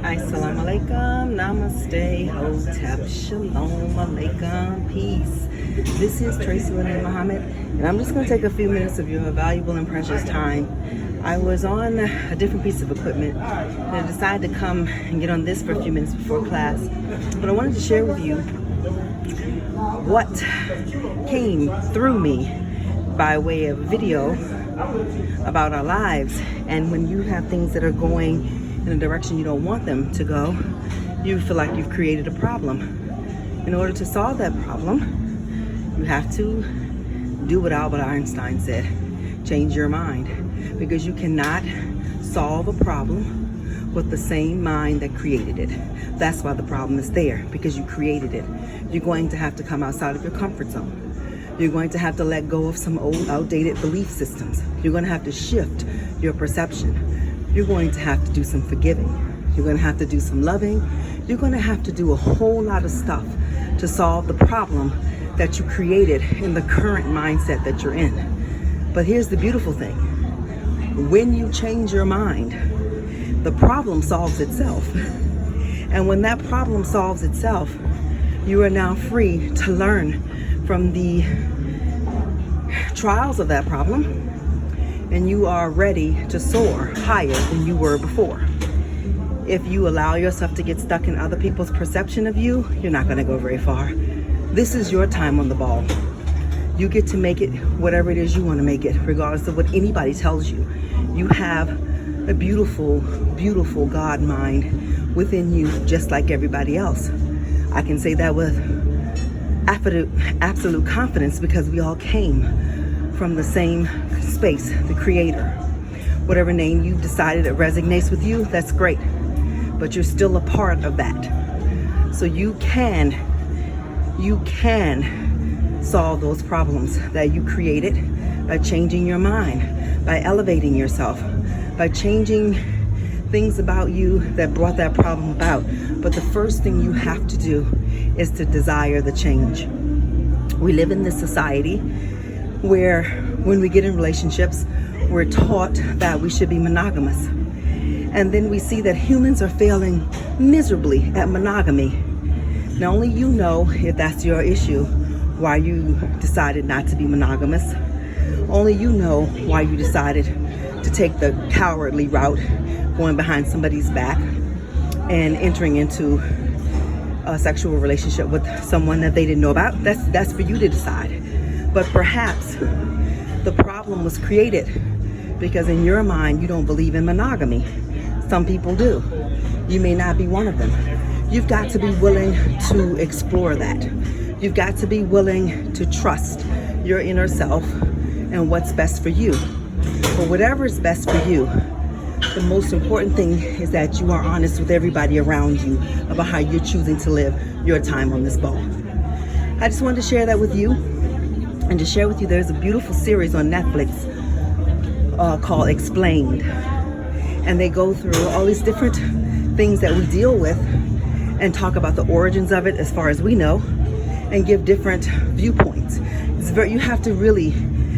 Assalamu alaikum, namaste, hotep, shalom alaikum, peace. This is Tracy Lynn Muhammad, and I'm just going to take a few minutes of your valuable and precious time. I was on a different piece of equipment, and I decided to come and get on this for a few minutes before class. But I wanted to share with you what came through me by way of video about our lives. And when you have things that are going in a direction you don't want them to go, you feel like you've created a problem. In order to solve that problem, you have to do what Albert Einstein said: change your mind, because you cannot solve a problem with the same mind that created it. That's why the problem is there, because you created it. You're going to have to come outside of your comfort zone. You're going to have to let go of some old, outdated belief systems. You're going to have to shift your perception. You're going to have to do some forgiving. You're going to have to do some loving. You're going to have to do a whole lot of stuff to solve the problem that you created in the current mindset that you're in. But here's the beautiful thing. When you change your mind, the problem solves itself. And when that problem solves itself, you are now free to learn from the trials of that problem, and you are ready to soar higher than you were before. If you allow yourself to get stuck in other people's perception of you, you're not going to go very far. This is your time on the ball. You get to make it whatever it is you want to make it, regardless of what anybody tells you. You have a beautiful, beautiful God mind within you, just like everybody else. I can say that with absolute confidence, because we all came from the same space, the Creator. Whatever name you decided that resonates with you, that's great, but you're still a part of that. So you can solve those problems that you created by changing your mind, by elevating yourself, by changing things about you that brought that problem about. But the first thing you have to do is to desire the change. We live in this society where when we get in relationships, we're taught that we should be monogamous. And then we see that humans are failing miserably at monogamy. Now only you know, if that's your issue, why you decided not to be monogamous. Only you know why you decided to take the cowardly route, going behind somebody's back and entering into a sexual relationship with someone that they didn't know about. That's for you to decide. But perhaps the problem was created because in your mind you don't believe in monogamy. Some people do. You may not be one of them. You've got to be willing to explore that. You've got to be willing to trust your inner self and what's best for you. But whatever is best for you, the most important thing is that you are honest with everybody around you about how you're choosing to live your time on this ball. I just wanted to share that with you, and to share with you there's a beautiful series on Netflix called Explained. And they go through all these different things that we deal with and talk about the origins of it as far as we know, and give different viewpoints. You have to really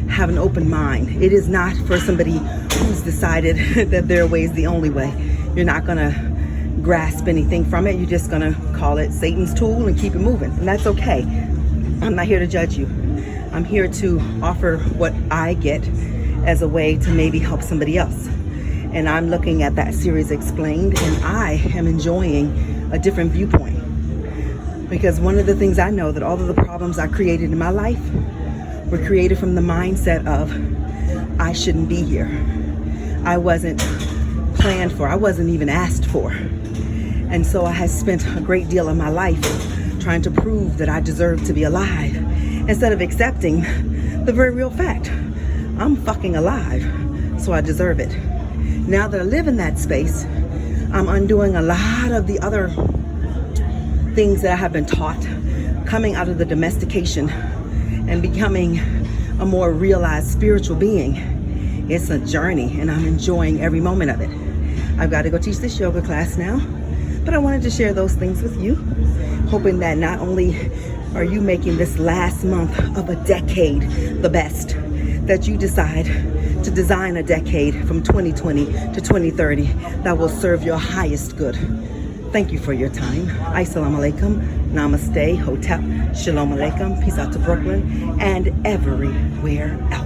have an open mind. It is not for somebody who's decided that their way is the only way. You're not going to grasp anything from it. You're just going to call it Satan's tool and keep it moving. And that's okay. I'm not here to judge you. I'm here to offer what I get as a way to maybe help somebody else. And I'm looking at that series Explained, and I am enjoying a different viewpoint. Because one of the things I know, that all of the problems I created in my life were created from the mindset of I shouldn't be here. I wasn't planned for. I wasn't even asked for. And so I had spent a great deal of my life trying to prove that I deserved to be alive, instead of accepting the very real fact. I'm fucking alive, so I deserve it. Now that I live in that space, I'm undoing a lot of the other things that I have been taught, coming out of the domestication and becoming a more realized spiritual being. It's a journey, and I'm enjoying every moment of it. I've got to go teach this yoga class now, but I wanted to share those things with you, hoping that not only are you making this last month of a decade the best, that you decide to design a decade from 2020 to 2030 that will serve your highest good. Thank you for your time. Assalamu alaikum, namaste, hotep, shalom alaikum, peace out to Brooklyn, and everywhere else.